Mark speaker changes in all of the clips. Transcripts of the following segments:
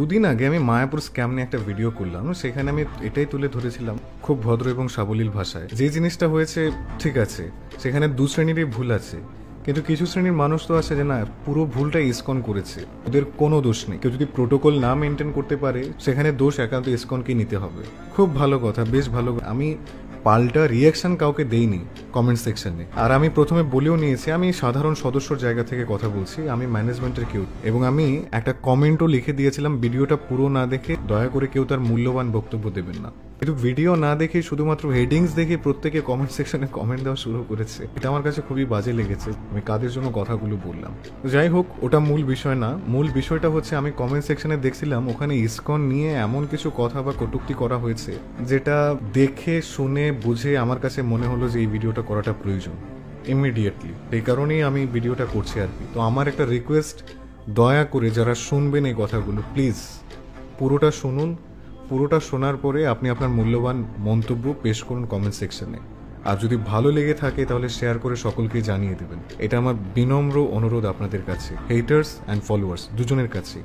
Speaker 1: দুদিন আগে আমি মায়াপুর স্ক্যাম নিয়ে একটা ভিডিও করলাম। সেখানে আমি এটাই তুলে ধরেছিলাম খুব ভদ্র এবং সাবলীল ভাষায় যে জিনিসটা হয়েছে। ঠিক আছে, সেখানে দু শ্রেণীরই ভুল আছে, কিন্তু কিছু শ্রেণীর মানুষ তো আছে যে না, পুরো ভুলটা ইসকন করেছে, ওদের কোনো দোষ নেই। কেউ যদি প্রোটোকল না মেনটেন করতে পারে সেখানে দোষ একান্ত ইসকনকে নিতে হবে। খুব ভালো কথা, বেশ ভালো। আমি পাল্টা রিয়াকশন কাউকে দেইনি কমেন্ট সেকশনে। আর আমি প্রথমে বলেও নিয়েছি আমি সাধারণ সদস্যর জায়গা থেকে কথা বলছি, আমি ম্যানেজমেন্টের কেউ। এবং আমি একটা কমেন্টও লিখে দিয়েছিলাম, ভিডিওটা পুরো না দেখে দয়া করে কেউ তার মূল্যবান বক্তব্য দেবেন না। কিন্তু ভিডিও না দেখে শুধুমাত্র হেডিংস দেখে প্রত্যেকে কমেন্ট সেকশনে কমেন্ট দেওয়া শুরু করেছে। এটা আমার কাছে খুবই বাজে লেগেছে। আমি কাদের জন্য কথাগুলো বললাম, যাই হোক, ওটা মূল বিষয় না। মূল বিষয়টা হচ্ছে আমি কমেন্ট সেকশনে দেখছিলাম ওখানে ইসকন নিয়ে এমন কিছু কথা বা কটূক্তি করা হয়েছে যেটা দেখে শুনে বুঝে আমার কাছে মনে হলো যে এই ভিডিওটা করাটা প্রয়োজন ইমিডিয়েটলি। এই কারণেই আমি ভিডিওটা করছি আর কি। তো আমার একটা রিকোয়েস্ট, দয়া করে যারা শুনবেন এই কথাগুলো প্লিজ পুরোটা শুনুন। পুরোটা শোনার পরে আপনি আপনার মূল্যবান মন্তব্য পেশ করুন কমেন্ট সেকশনে। আর যদি ভালো লেগে থাকে তাহলে শেয়ার করে সকলকে জানিয়ে দেবেন। এটা আমার বিনম্র অনুরোধ আপনাদের কাছে, হেটার্স অ্যান্ড ফলোয়ার্স দুজনের কাছে।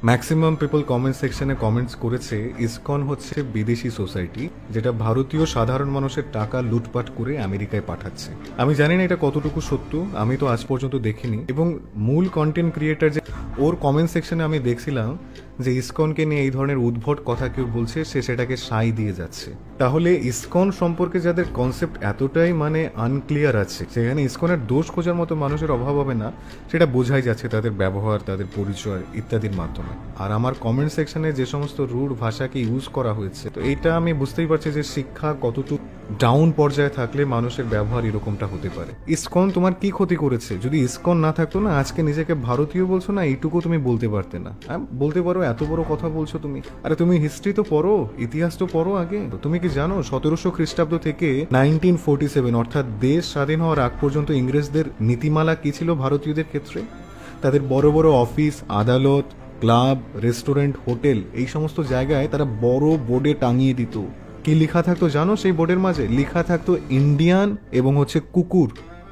Speaker 1: ম্যাক্সিমাম পিপল কমেন্ট সেকশনে কমেন্টস করেছে ইসকন হচ্ছে বিদেশি সোসাইটি যেটা ভারতীয় সাধারণ মানুষের টাকা লুটপাট করে আমেরিকায় পাঠাচ্ছে। আমি জানি না এটা কতটুকু সত্য, আমি তো আজ পর্যন্ত দেখিনি। এবং মূল কন্টেন্ট ক্রিয়েটার যে ওর কমেন্ট সেকশনে আমি দেখছিলাম যে ইসকনকে নিয়ে এই ধরনের উদ্ভট কথা কেউ বলছে, সে সেটাকে সাই দিয়ে যাচ্ছে। তাহলে ইসকন সম্পর্কে যাদের কনসেপ্ট এতটাই আনক্লিয়ার আছে, সেখানে ইসকনের দোষ খোঁজার মতো মানুষের অভাব হবে না, সেটা বোঝাই যাচ্ছে তাদের ব্যবহার, তাদের পরিচয় ইত্যাদির মাধ্যমে। আর আমার কমেন্ট সেকশনে যে সমস্ত রুড ভাষাকে ইউজ করা হয়েছে, তো এইটা আমি বুঝতেই পারছি যে শিক্ষা কতটুকু ডাউন পর্যায়ে থাকলে মানুষের ব্যবহার এরকমটা হতে পারে। ইসকন তোমার কি ক্ষতি করেছে? যদি ইসকন না থাকতো না, আজকে নিজেকে ভারতীয় বলছো না, এইটুকু তুমি বলতে পারতে না। বলতে পারো এত বড় কথা বলছো তুমি? আরে তুমি হিস্ট্রি তো পড়ো, ইতিহাস তো পড়ো আগে। তুমি কি জানো 1700 খ্রিস্টাব্দ থেকে 1947 অর্থাৎ দেশ স্বাধীন হওয়ার আগ পর্যন্ত ইংরেজদের নীতিমালা কি ছিল ভারতীয়দের ক্ষেত্রে? তাদের বড় বড় অফিস, আদালত, ক্লাব, রেস্টুরেন্ট, হোটেল, এই সমস্ত জায়গায় তারা বড় বোর্ডে টাঙিয়ে দিত। কি লেখা থাকতো জানো? সেই বোর্ডের মাঝে লেখা থাকতো ইন্ডিয়ান এবং কুকুর।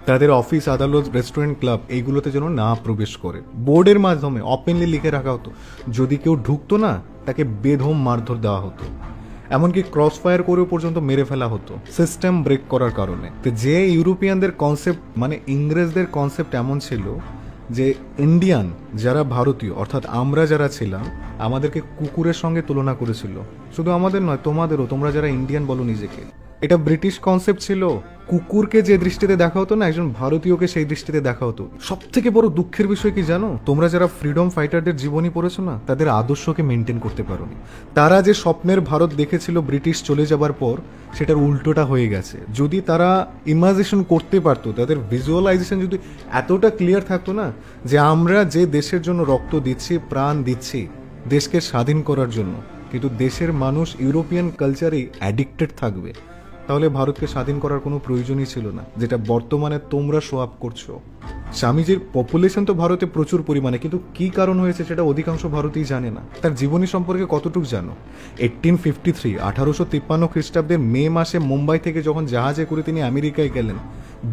Speaker 1: তাদের অফিস, আদালত, রেস্টুরেন্ট, ক্লাব এইগুলোতে যেন না প্রবেশ করে, বোর্ডের মাধ্যমে ওপেনলি লিখে রাখা হতো। যদি কেউ ঢুকতো না, তাকে বেধম মারধর দেওয়া হতো, এমনকি ক্রস ফায়ার করেও পর্যন্ত মেরে ফেলা হতো সিস্টেম ব্রেক করার কারণে। তো যে ইউরোপিয়ানদের কনসেপ্ট ইংরেজদের কনসেপ্ট এমন ছিল যে ইন্ডিয়ান যারা ভারতীয় অর্থাৎ আমরা যারা ছিলাম, আমাদেরকে কুকুরের সঙ্গে তুলনা করেছিল। শুধু আমাদের নয়, তোমাদেরও, তোমরা যারা ইন্ডিয়ান বলো নিজেকে। এটা ব্রিটিশ কনসেপ্ট ছিল। কুকুরকে যে দৃষ্টিতে দেখা হতো না, একজন ভারতীয়কে সেই দৃষ্টিতে দেখা হতো। সব থেকে বড় দুঃখের বিষয় কি জানো? তোমরা যারা ফ্রিডম ফাইটারদের জীবনী পড়েছো না, তাদের আদর্শকে মেনটেন করতে পারোনি। তারা যে স্বপ্নের ভারত দেখেছিল ব্রিটিশ চলে যাবার পর, সেটার উল্টোটা হয়ে গেছে। যদি তারা ইমাজিনেশন করতে পারতো, তাদের ভিজুয়ালাইজেশন যদি এতটা ক্লিয়ার থাকতো না যে আমরা যে দেশের জন্য রক্ত দিচ্ছি, প্রাণ দিচ্ছি দেশকে স্বাধীন করার জন্য, কিন্তু দেশের মানুষ ইউরোপিয়ান কালচারে অ্যাডিক্টেড থাকবে, তাহলে ভারতকে স্বাধীন করার কোনো প্রয়োজনই ছিল না, যেটা বর্তমানে তোমরা শো আপ করছো। স্বামীজির পপুলেশন তো ভারতে প্রচুর পরিমাণে, কিন্তু কি কারণ হয়েছে সেটা অধিকাংশ ভারতীয় জানে না। তার জীবনী সম্পর্কে কতটুকু জানো? 1853 খ্রিস্টাব্দের মে মাসে মুম্বাই থেকে যখন জাহাজে করে তিনি আমেরিকায় গেলেন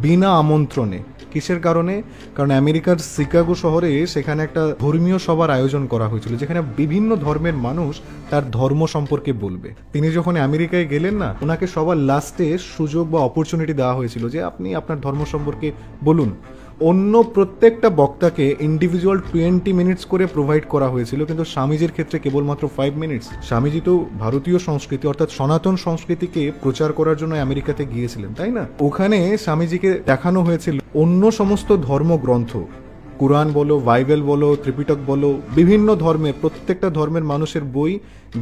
Speaker 1: বিনা আমন্ত্রণে। কিসের কারণে? কারণ আমেরিকার শিকাগো শহরে সেখানে একটা ধর্মীয় সভার আয়োজন করা হয়েছিল, যেখানে বিভিন্ন ধর্মের মানুষ তার ধর্ম সম্পর্কে বলবে। তিনি যখন আমেরিকায় গেলেন না, ওনাকে সবার লাস্টে সুযোগ বা অপরচুনিটি দেওয়া হয়েছিল যে আপনি আপনার ধর্ম সম্পর্কে বলুন। অন্য প্রত্যেকটা বক্তাকে ইন্ডিভিজুয়াল 20 মিনিটস করে প্রোভাইড করা হয়েছিল, কিন্তু স্বামীজির ক্ষেত্রে কেবলমাত্র 5 মিনিটস। স্বামীজি তো ভারতীয় সংস্কৃতি অর্থাৎ সনাতন সংস্কৃতিকে প্রচার করার জন্য আমেরিকাতে গিয়েছিলেন, তাই না? ওখানে স্বামীজিকে দেখানো হয়েছিল অন্য সমস্ত ধর্মগ্রন্থ, কুরআন বলো, বাইবেল বলো, ত্রিপিটক বলো, বিভিন্ন ধর্মের প্রত্যেকটা ধর্মের মানুষের বই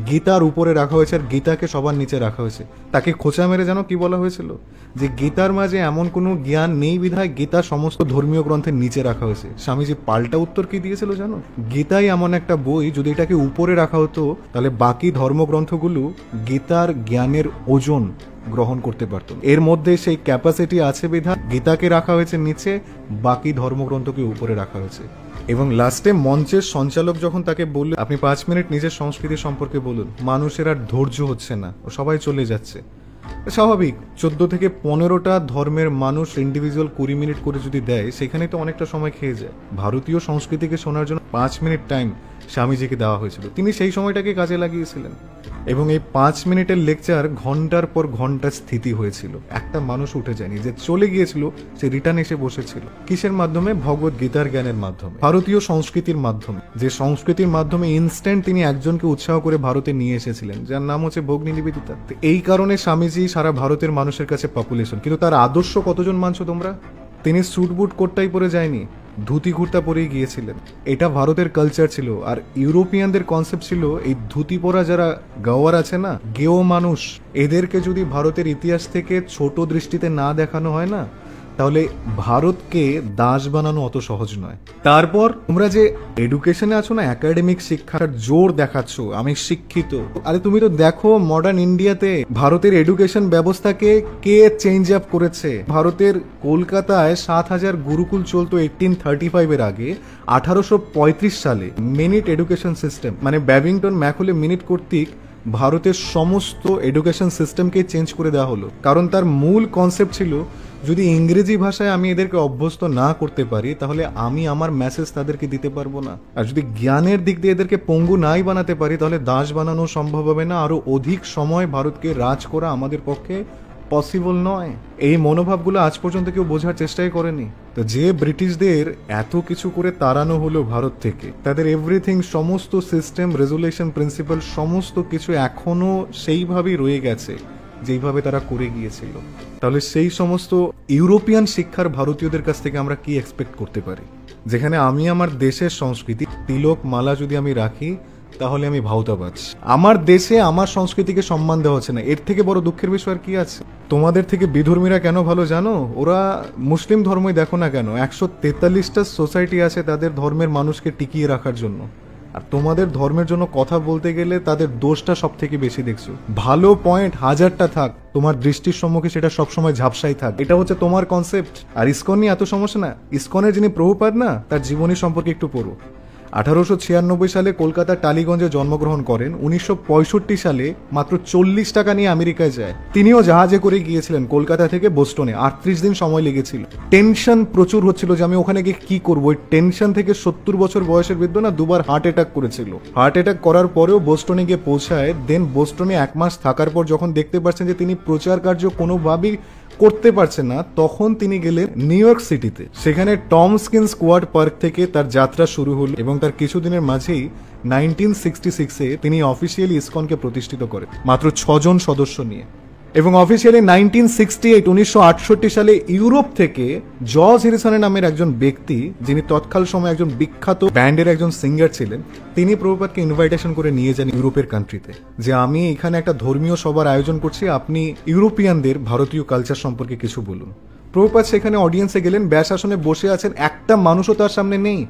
Speaker 1: গীতার উপরে রাখা হয়েছে, আর গীতাকে সবার নিচে রাখা হয়েছে। তাকে খোঁচা মেরে জানো কি বলা হয়েছিল? যে গীতার মাঝে এমন কোনো জ্ঞান নেই বিধায় গীতা সমস্ত ধর্মীয় গ্রন্থের নিচে রাখা হয়েছে। স্বামীজি পাল্টা উত্তর কি দিয়েছিল জানো? গীতাই এমন একটা বই, যদি এটাকে উপরে রাখা হতো তাহলে বাকি ধর্মগ্রন্থগুলো গীতার জ্ঞানের ওজন গ্রহণ করতে পারত। এর মধ্যে সেই ক্যাপাসিটি আছে বিধায় গীতাকে রাখা হয়েছে নিচে, বাকি ধর্মগ্রন্থকে উপরে রাখা হয়েছে। এবং লাস্টে মঞ্চের সঞ্চালক যখন তাকে বলল আপনি 5 মিনিট নিজের সংস্কৃতি সম্পর্কে বলুন, মানুষের আর ধৈর্য হচ্ছে না, সবাই চলে যাচ্ছে। স্বাভাবিক, 14 থেকে 15টা ধর্মের মানুষ ইন্ডিভিজুয়াল 20 মিনিট করে যদি দেয়, সেখানে তো অনেকটা সময় খেয়ে যায়। ভারতীয় সংস্কৃতিকে শোনার জন্য 5 মিনিট টাইম, স্বামীজিকে দেওয়া হয়েছিল, তিনি সেই সময়টাকে কাজে লাগিয়েছিলেন। এবং এই 5 মিনিটের লেকচার ঘন্টার পর ঘন্টা স্থিতি হয়েছিল, একটা মানুষ উঠে যায়নি। যে চলে গিয়েছিল সে রিটার্ন এসে বসেছিল। কিসের মাধ্যমে? ভগবত গীতার জ্ঞানের মাধ্যমে, ভারতীয় সংস্কৃতির মাধ্যমে। যে সংস্কৃতির মাধ্যমে ইনস্ট্যান্ট তিনি একজনকে উৎসাহ করে ভারতে নিয়ে এসেছিলেন, যার নাম হচ্ছে ভগ্নী নিবেদিতা। এই কারণে স্বামীজি সারা ভারতের মানুষের কাছে পপুলেশন। কিন্তু তার আদর্শ কতজন মানছো তোমরা? তিনি স্যুট বুট কোটটাই পরে যায়নি, ধুতি কুর্তা পরেই গিয়েছিলেন। এটা ভারতের কালচার ছিল। আর ইউরোপিয়ানদের কনসেপ্ট ছিল এই ধুতি পরা যারা গাওয়ার আছে না, গেও মানুষ, এদেরকে যদি ভারতের ইতিহাস থেকে ছোট দৃষ্টিতে না দেখানো হয় না, তাহলে ভারতকে দাস বানানো অত সহজ নয়। তারপর তোমরা যে এডুকেশনে আছো না, একাডেমিক শিক্ষার জোর দেখাচ্ছ, আমি শিক্ষিত। আরে তুমি তো দেখো মডার্ন ইন্ডিয়াতে ভারতের এডুকেশন ব্যবস্থাকে কে চেঞ্জ আপ করেছে। ভারতের কলকাতায় 7,000 গুরুকুল চলতো 1835 এর আগে। 1835 সালে মিনিট এডুকেশন সিস্টেম, মানে ব্যাবিংটন ম্যাকলে মিনিট কর্তৃক ভারতের সমস্ত এডুকেশন সিস্টেমকে চেঞ্জ করে দেওয়া হলো। কারণ তার মূল কনসেপ্ট ছিল, যদি ইংরেজি ভাষায় আমি এদেরকে অভ্যস্ত না করতে পারি, তাহলে আমি আমার মেসেজ তাদেরকে দিতে পারবো না। আর যদি জ্ঞানের দিক দিয়ে এদেরকে পঙ্গু নাই বানাতে পারি, তাহলে দাস বানানো সম্ভব হবে না। আরো অধিক সময় ভারতকে রাজ করা আমাদের পক্ষে পসিবল নয়। এই মনোভাবগুলো আজ পর্যন্ত কেউ বোঝার চেষ্টাই করেনি। তো যে ব্রিটিশদের এত কিছু করে তাড়ানো হলো ভারত থেকে, তাদের এভরিথিং, সমস্ত সিস্টেম, রেজুলেশন, প্রিন্সিপাল, সমস্ত কিছু এখনো সেইভাবেই রয়ে গেছে যেইভাবে তারা করে গিয়েছিল। তাহলে সেই সমস্ত ইউরোপিয়ান শিক্ষার ভারতীয়দের কাছ থেকে আমরা কি এক্সপেক্ট করতে পারি? যেখানে আমি আমার দেশের সংস্কৃতি, তিলক মালা যদি আমি রাখি, তাহলে আমি ভাওতাবাজ। আমার দেশে আমার সংস্কৃতিকে সম্মান দেওয়া হচ্ছে না। এর থেকে বড় দুঃখের বিষয় আর কি আছে? তোমাদের থেকে বিধর্মীরা কেন ভালো জানো? ওরা মুসলিম ধর্মই দেখো না কেন, 143টা সোসাইটি আছে তাদের ধর্মের মানুষকে টিকিয়ে রাখার জন্য। আর তোমাদের ধর্মের জন্য কথা বলতে গেলে তাদের দোষটা সব থেকে বেশি দেখছো। ভালো পয়েন্ট 1000টা থাক, তোমার দৃষ্টির সম্মুখে সেটা সবসময় ঝাপসাই থাক। এটা হচ্ছে তোমার কনসেপ্ট। আর ইসকন নিয়ে এত সমস্যা না। ইসকনের যিনি প্রভুপাদ না, তার জীবনী সম্পর্কে একটু পড়ো। 1896 সালে কলকাতার টালিগঞ্জে জন্মগ্রহণ করেন। 1965 সালে মাত্র 40 টাকা নিয়ে আমেরিকায় যায়। তিনিও জাহাজে করে গিয়েছিলেন কলকাতা থেকে বোস্টনে। 38 দিন সময় লেগেছিল। টেনশন প্রচুর হচ্ছিল যে আমি ওখানে গিয়ে কি করবো। ওই টেনশন থেকে 70 বছর বয়সের বৃদ্ধ না দুবার হার্ট অ্যাটাক করেছিল। হার্ট অ্যাটাক করার পরেও বোস্টনে গিয়ে পৌঁছায়। দেন বোস্টনে 1 মাস থাকার পর যখন দেখতে পাচ্ছেন যে তিনি প্রচার কার্য কোনোভাবেই করতে পারছে না, তখন তিনি গেলেন নিউ ইয়র্ক সিটিতে। সেখানে টম স্কিন স্কোয়াড পার্ক থেকে তার যাত্রা শুরু হলো এবং তার কিছুদিনের মাঝেই 1966-এ তিনি অফিসিয়ালি ইসকনকে প্রতিষ্ঠিত করেন, মাত্র 6 জন সদস্য নিয়ে। এবং অফিসিয়ালি 1968 সালে ইউরোপ থেকে জর্জ হ্যারিসনের নামের একজন ব্যক্তি, যিনি তৎকাল সময় একজন বিখ্যাত ব্যান্ডের একজন সিঙ্গার ছিলেন, তিনি প্রভুপাদকে ইনভাইটেশন করে নিয়ে যান ইউরোপের কান্ট্রিতে, যে আমি এখানে একটা ধর্মীয় সভার আয়োজন করছি, আপনি ইউরোপিয়ানদের ভারতীয় কালচার সম্পর্কে কিছু বলুন। প্রভুপাদ সেখানে অডিয়েন্সে গেলেন, ব্যাস আসনে বসে আছেন, একটা মানুষও তার সামনে নেই।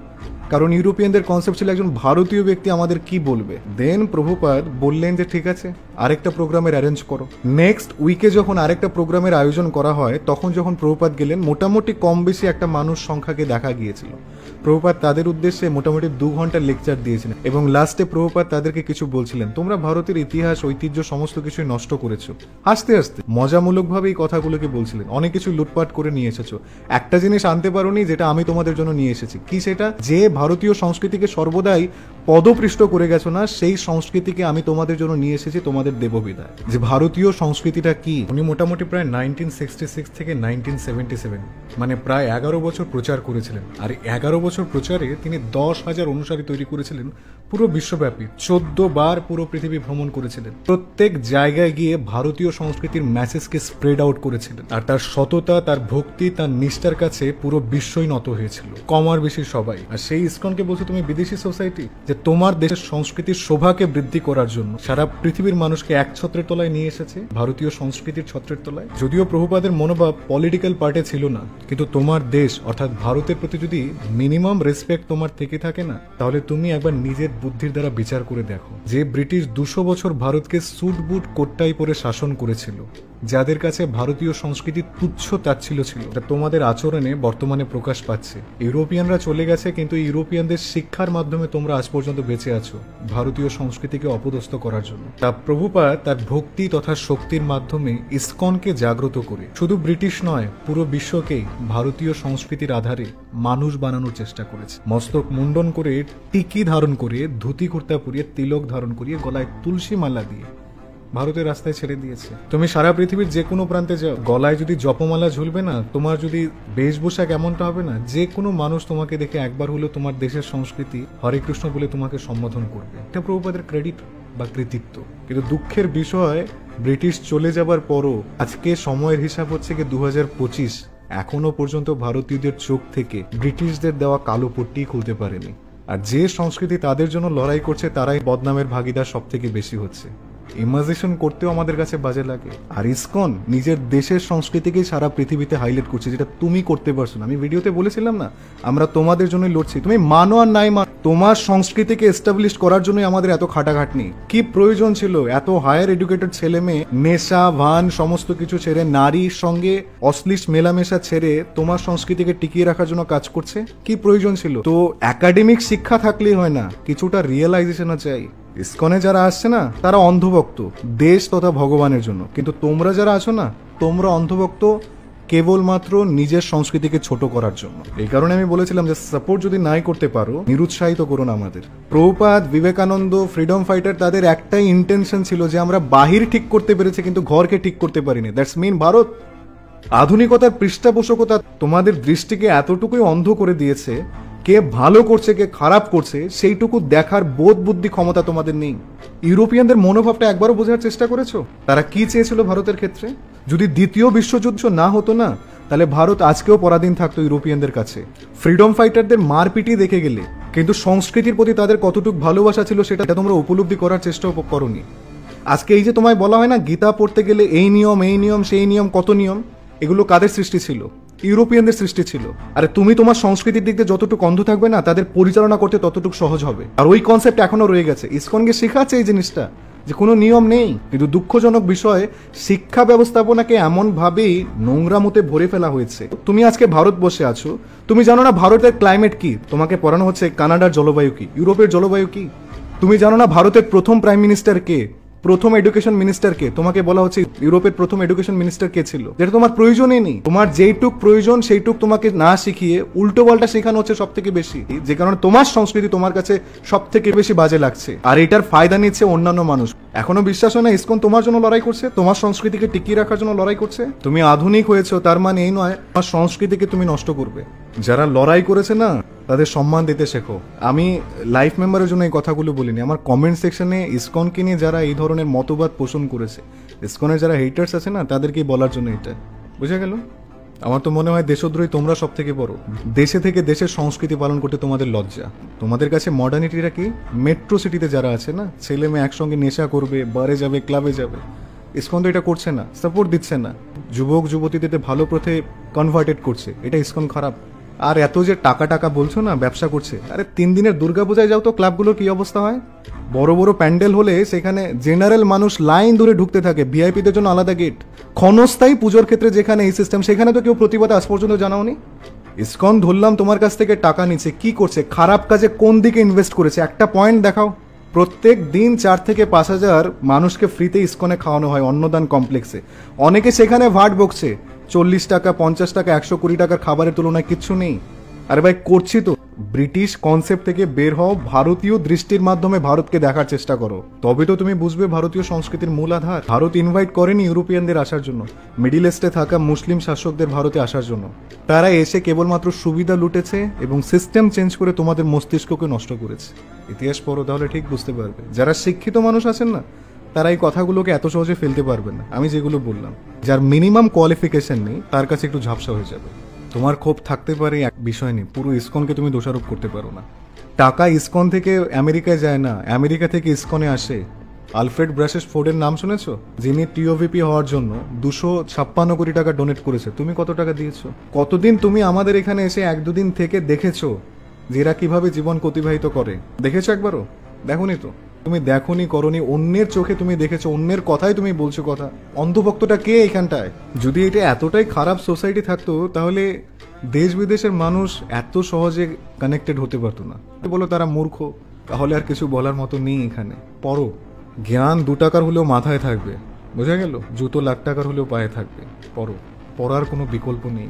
Speaker 1: কারণ ইউরোপিয়ানদের কনসেপ্ট ছিল একজন ভারতীয় ব্যক্তি আমাদের কি বলবে। দেন প্রভুপাদ বললেন যে ঠিক আছে, আরেকটা প্রোগ্রামের অ্যারেঞ্জ করো। নেক্সট উইকে যখন আরেকটা প্রোগ্রামের আয়োজন করা হয়, তখন যখন প্রভুপাদ গেলেন, মোটামুটি কম বেশি একটা মানুষ সংখ্যাকে দেখা গিয়েছিল। প্রভুপাদ তাদের উদ্দেশ্যে মোটামুটি 2 ঘন্টার লেকচার দিয়েছিলেন এবং লাস্টে প্রভুপাদ তাদেরকে কিছু বলছিলেন, তোমরা ভারতের ইতিহাস, ঐতিহ্য সমস্ত কিছুই নষ্ট করেছো। হাসতে হাসতে মজামূলকভাবে এই কথাগুলোকে বলছিলেন। অনেক কিছু লুটপাট করে নিয়ে এসেছো, একটা জিনিস আনতে পারোনি যেটা আমি তোমাদের জন্য নিয়ে এসেছি। কি সেটা? যে ভারতীয় সংস্কৃতিকে সর্বদাই পদপৃষ্ট করে গেছো না, সেই সংস্কৃতিকে আমি তোমাদের জন্য নিয়ে এসেছি, তোমাদের দেববিদায়। যে ভারতীয় সংস্কৃতিটা কি, উনি মোটামুটি প্রায় 1966 থেকে 1977, মানে প্রায় 11 বছর প্রচার করেছিলেন। আর 11 বছর প্রচারে তিনি 10,000 অনুসারী তৈরি করেছিলেন পুরো বিশ্বব্যাপী। 14 বার পুরো পৃথিবী ভ্রমণ করেছিলেন। প্রত্যেক জায়গায় গিয়ে ভারতীয় সংস্কৃতির মেসেজকে স্প্রেড আউট করেছিলেন। আর তার সততা, তার ভক্তি, তার নিষ্ঠার কাছে পুরো বিশ্বই নত হয়েছিল, কম আর বেশি সবাই। আর সেই ইসকনকে বলছো তুমি বিদেশি সোসাইটি, যে তোমার দেশের সংস্কৃতির শোভাকে বৃদ্ধি করার জন্য সারা পৃথিবীর মানুষকে এক ছত্রের তলায় নিয়ে এসেছে, ভারতীয় সংস্কৃতির ছত্রের তলায়। যদিও প্রভুপাদের মনোভাব পলিটিক্যাল পার্টে ছিল না, কিন্তু তোমার দেশ অর্থাৎ ভারতের প্রতি যদি মিনিমাম রেসপেক্ট তোমার থেকে থাকে না, তাহলে তুমি একবার নিজের বুদ্ধির দ্বারা বিচার করে দেখো। যে ব্রিটিশ 200 বছর ভারতকে স্যুট বুট কোটটাই পরে শাসন করেছিল, যাদের কাছে ভারতীয় সংস্কৃতি তুচ্ছ তাচ্ছিল্য ছিল, তা তোমাদের আচরণে বর্তমানে প্রকাশ পাচ্ছে। ইউরোপিয়ানরা চলে গেছে, কিন্তু ইউরোপিয়ানদের শিক্ষার মাধ্যমে তোমরা আজ পর্যন্ত বেঁচে আছো ভারতীয় সংস্কৃতিকে অপদস্থ করার জন্য। তা প্রভুপাদ তার ভক্তি তথা শক্তির মাধ্যমে ইসকনকে জাগ্রত করে শুধু ব্রিটিশ নয়, পুরো বিশ্বকেই ভারতীয় সংস্কৃতির আধারে মানুষ বানানোর চেষ্টা করেছে। মস্তক মুন্ডন করে, টিকি ধারণ করে, ধুতি কুর্তা পরিয়ে, তিলক ধারণ করিয়ে, গলায় তুলসী মালা দিয়ে ভারতের রাস্তায় ছেড়ে দিয়েছে। তুমি সারা পৃথিবীর যে কোনো প্রান্তে যাও, গলায় যদি জপমালা ঝুলবে না, তোমার যদি বেশভূষা কেমনটা হবে না, যে কোনো মানুষ তোমাকে দেখে একবার হলেও তোমার দেশের সংস্কৃতি হরে কৃষ্ণ বলে তোমাকে সম্বোধন করবে। এটা প্রভুপাদের ক্রেডিট বা কৃতিত্ব। কিন্তু দুঃখের বিষয়, ব্রিটিশ চলে যাবার পরও আজকে সময়ের হিসাব হচ্ছে কি 2025, এখনো পর্যন্ত ভারতীয়দের চোখ থেকে ব্রিটিশদের দেওয়া কালো পট্টি খুলতে পারেনি। আর যে সংস্কৃতি তাদের জন্য লড়াই করছে, তারাই বদনামের ভাগিদার সব থেকে বেশি হচ্ছে। ইমাজিনেশন করতেও আমাদের কাছে বাজে লাগে। আর ইসকন নিজের দেশের সংস্কৃতিকেই সারা পৃথিবীতে হাইলাইট করছে, যেটা তুমি করতে পারছো না। আমি ভিডিওতে বলেছিলাম না, আমরা তোমাদের জন্যই লড়ছি। তুমি মানো আর নাই মানো, তোমার সংস্কৃতিকে এস্টাবলিশ করার জন্যই আমাদের এত খাটাখাটনি। কি প্রয়োজন ছিল এত হায়ার এডুকেটেড ছেলে মেয়ে নেশা ভান সমস্ত কিছু ছেড়ে, নারীর সঙ্গে অশ্লীল মেলামেশা ছেড়ে তোমার সংস্কৃতিকে টিকিয়ে রাখার জন্য কাজ করছে? কি প্রয়োজন ছিল? তো একাডেমিক শিক্ষা থাকলেই হয় না, কিছুটা রিয়েলাইজেশনও চাই। ইসকনে যারা আসছে না, তারা অন্ধভক্ত দেশ তথা ভগবানের জন্য, কিন্তু তোমরা যারা আছো না, তোমরা অন্ধভক্ত কেবলমাত্র নিজের সংস্কৃতিকে ছোট করার জন্য। এই কারণে আমি বলেছিলাম যে সাপোর্ট যদি নাই করতে পারো, নিরুৎসাহিত করো না আমাদের। প্রভুপাদ, বিবেকানন্দ, ফ্রিডম ফাইটার, তাদের একটাই ইন্টেনশন ছিল যে আমরা বাহির ঠিক করতে পেরেছি কিন্তু ঘরকে ঠিক করতে পারিনি। That's mean Bharat. আধুনিকতার পৃষ্ঠপোষকতা তোমাদের দৃষ্টিকে এতটুকুই অন্ধ করে দিয়েছে, কে ভালো করছে কে খারাপ করছে সেইটুকু দেখার বোধ বুদ্ধি ক্ষমতা তোমাদের নেই। ইউরোপিয়ানদের মনোভাবটা একবারও বোঝার চেষ্টা করেছো? তারা কি চেয়েছিল ভারতের ক্ষেত্রে? যদি দ্বিতীয় বিশ্বযুদ্ধ না হতো না, তাহলে ভারত আজকেও পরাধীন থাকতো ইউরোপিয়ানদের কাছে। ফ্রিডম ফাইটারদের মারপিটি দেখে গেলে, কিন্তু সংস্কৃতির প্রতি তাদের কতটুকু ভালোবাসা ছিল সেটা তোমরা উপলব্ধি করার চেষ্টাও করোনি। আজকে এই যে তোমায় বলা হয় না, গীতা পড়তে গেলে এই নিয়ম সেই নিয়ম, কত নিয়ম, এগুলো কাদের সৃষ্টি ছিল? ইউরোপিয়ানদের সৃষ্টি ছিল। আরে তুমি তোমার সংস্কৃতির দিক দিয়ে যতটুকু অন্ধ থাকবে না, তাদের পরিচালনা করতে ততটুকু সহজ হবে। আর ওই কনসেপ্ট এখনো রয়ে গেছে। ইসকনকে শেখাচ্ছে এই জিনিসটা যে কোনো নিয়ম নেই, কিন্তু দুঃখজনক বিষয়ে শিক্ষা ব্যবস্থাপনাকে এমন ভাবেই নোংরা মতে ভরে ফেলা হয়েছে। তুমি আজকে ভারত বসে আছো, তুমি জানো না ভারতের ক্লাইমেট কি? তোমাকে পড়ানো হচ্ছে কানাডার জলবায়ু কি, ইউরোপের জলবায়ু কি। তুমি জানো না ভারতের প্রথম প্রাইম মিনিস্টার কে, প্রথম এডুকেশন মিনিস্টারকে? তোমাকে বলা হচ্ছে ইউরোপের প্রথম এডুকেশন মিনিস্টার কে ছিল। যেটা তোমার প্রয়োজনই নেই। তোমার যেইটুক প্রয়োজন সেইটুক তোমাকে না শিখিয়ে উল্টো পাল্টা শেখানো হচ্ছে সব থেকে বেশি, যে কারণে তোমার সংস্কৃতি তোমার কাছে সব থেকে বেশি বাজে লাগছে। আর এটার ফায়দা নিচ্ছে অন্যান্য মানুষ। এখনো বিশ্বাস হয় না ইসকন তোমার জন্য লড়াই করছে, তোমার সংস্কৃতিকে টিকিয়ে রাখার জন্য লড়াই করছে? তুমি আধুনিক হয়েছো তার মানে এই নয় তোমার সংস্কৃতিকে তুমি নষ্ট করবে। যারা লড়াই করেছে না, তাদের সম্মান দিতে শেখো। আমি লাইফ মেম্বারের জন্য এই কথাগুলো বলিনি, আমার কমেন্ট সেকশনে ইসকনকে নিয়ে যারা এই ধরনের মতবাদ পোষণ করেছে, ইসকনের যারা হেটার্স আছে না, তাদেরকেই বলার জন্য এটা। বুঝে গেল? আমার তো মনে হয় দেশদ্রোহী তোমরা সব থেকে বড়। দেশে থেকে দেশের সংস্কৃতি পালন করতে তোমাদের লজ্জা। তোমাদের কাছে মডার্নিটিরা কি? মেট্রো সিটিতে যারা আছে না, ছেলে মেয়ে একসঙ্গে নেশা করবে, বারে যাবে, ক্লাবে যাবে। ইসকন তো এটা করছে না, সাপোর্ট দিচ্ছে না। যুবক যুবতীদের ভালো পথে কনভার্টেড করছে, এটা ইসকন খারাপ। আর এত যে টাকা বলছো না, ব্যবসা করছে। আরে 3 দিনের দুর্গাপূজায় যাও তো, ক্লাবগুলোর কি অবস্থা হয়? বড় বড় প্যান্ডেল হলে সেখানে জেনারেল মানুষ লাইন ধরে ঢুকতে থাকে, ভিআইপিদের জন্য আলাদা গেট। ক্ষণস্থায়ী পুজোর ক্ষেত্রে যেখানে এই সিস্টেম, সেখানে তো কেউ প্রতিবাদ আজ পর্যন্ত জানাওনি। ইসকন ধরলাম তোমার কাছ থেকে টাকা নিচ্ছে, কি করছে? খারাপ কাজে কোন দিকে ইনভেস্ট করেছে? একটা পয়েন্ট দেখাও। প্রত্যেক দিন 4 থেকে 5 হাজার মানুষকে ফ্রিতে ইসকনে খাওয়ানো হয় অন্নদান কমপ্লেক্সে। অনেকে সেখানে ভাট বকছে, 40 টাকা, 50 টাকা, 120 টাকার খাবারের তুলনায় কিচ্ছু নেই। আরে ভাই, করছি তো। ব্রিটিশ কনসেপ্ট থেকে বের হও, ভারতীয় দৃষ্টির মাধ্যমে ভারতকে দেখার চেষ্টা করো, তবে তো তুমি বুঝবে ভারতীয় সংস্কৃতির মূল আধার। ভারত ইনভাইট করেনি ইউরোপিয়ানদের আসার জন্য, মিডিল ইস্টে থাকা মুসলিম শাসকদের ভারতে আসার জন্য। তারা এসে কেবলমাত্র সুবিধা লুটেছে এবং সিস্টেম চেঞ্জ করে তোমাদের মস্তিষ্ককে নষ্ট করেছে। ইতিহাস পড়ো, তাহলে ঠিক বুঝতে পারবে। যারা শিক্ষিত মানুষ আছেন না, তারা এই কথাগুলোকে এত সহজে ফেলতে পারবে না। আমি যেগুলো বললাম, যার মিনিমাম কোয়ালিফিকেশন নেই, তার কাছে একটু ঝাপসা হয়ে যাবে। তোমার ক্ষোভ থাকতে পারে এক বিষয় নেই, পুরো ইসকনকে তুমি দোষারোপ করতে পারো না। টাকা ইসকন থেকে আমেরিকায় যায় না, আমেরিকা থেকে ইসকনে আসে। আলফ্রেড ব্রাসেস ফোর্ডের নাম শুনেছো? যিনি টিওভিপি হওয়ার জন্য 256 কোটি টাকা ডোনেট করেছে। তুমি কত টাকা দিয়েছো? কতদিন তুমি আমাদের এখানে এসে 1-2 দিন থেকে দেখেছো যে এরা কিভাবে জীবন অতিবাহিত করে? দেখেছো একবারও? দেখোনি তো। তুমি দেখোনি করনি, অন্যের চোখে তুমি দেখেছো, অন্যের কথাই তুমি বলছো কথা। অন্ধভক্তটা কে এখানটায়? যদি এটা এতটাই খারাপ সোসাইটি থাকতো তাহলে দেশ বিদেশের মানুষ এত সহজে কানেক্টেড হতে পারতো না। বলো তারা মূর্খ, তাহলে আর কিছু বলার মতো নেই এখানে। পড়ো, জ্ঞান 2 টাকার হলেও মাথায় থাকবে, বোঝা গেল? জুতো লাখ টাকার হলেও পায়ে থাকবে। পড়ো, পড়ার কোনো বিকল্প নেই।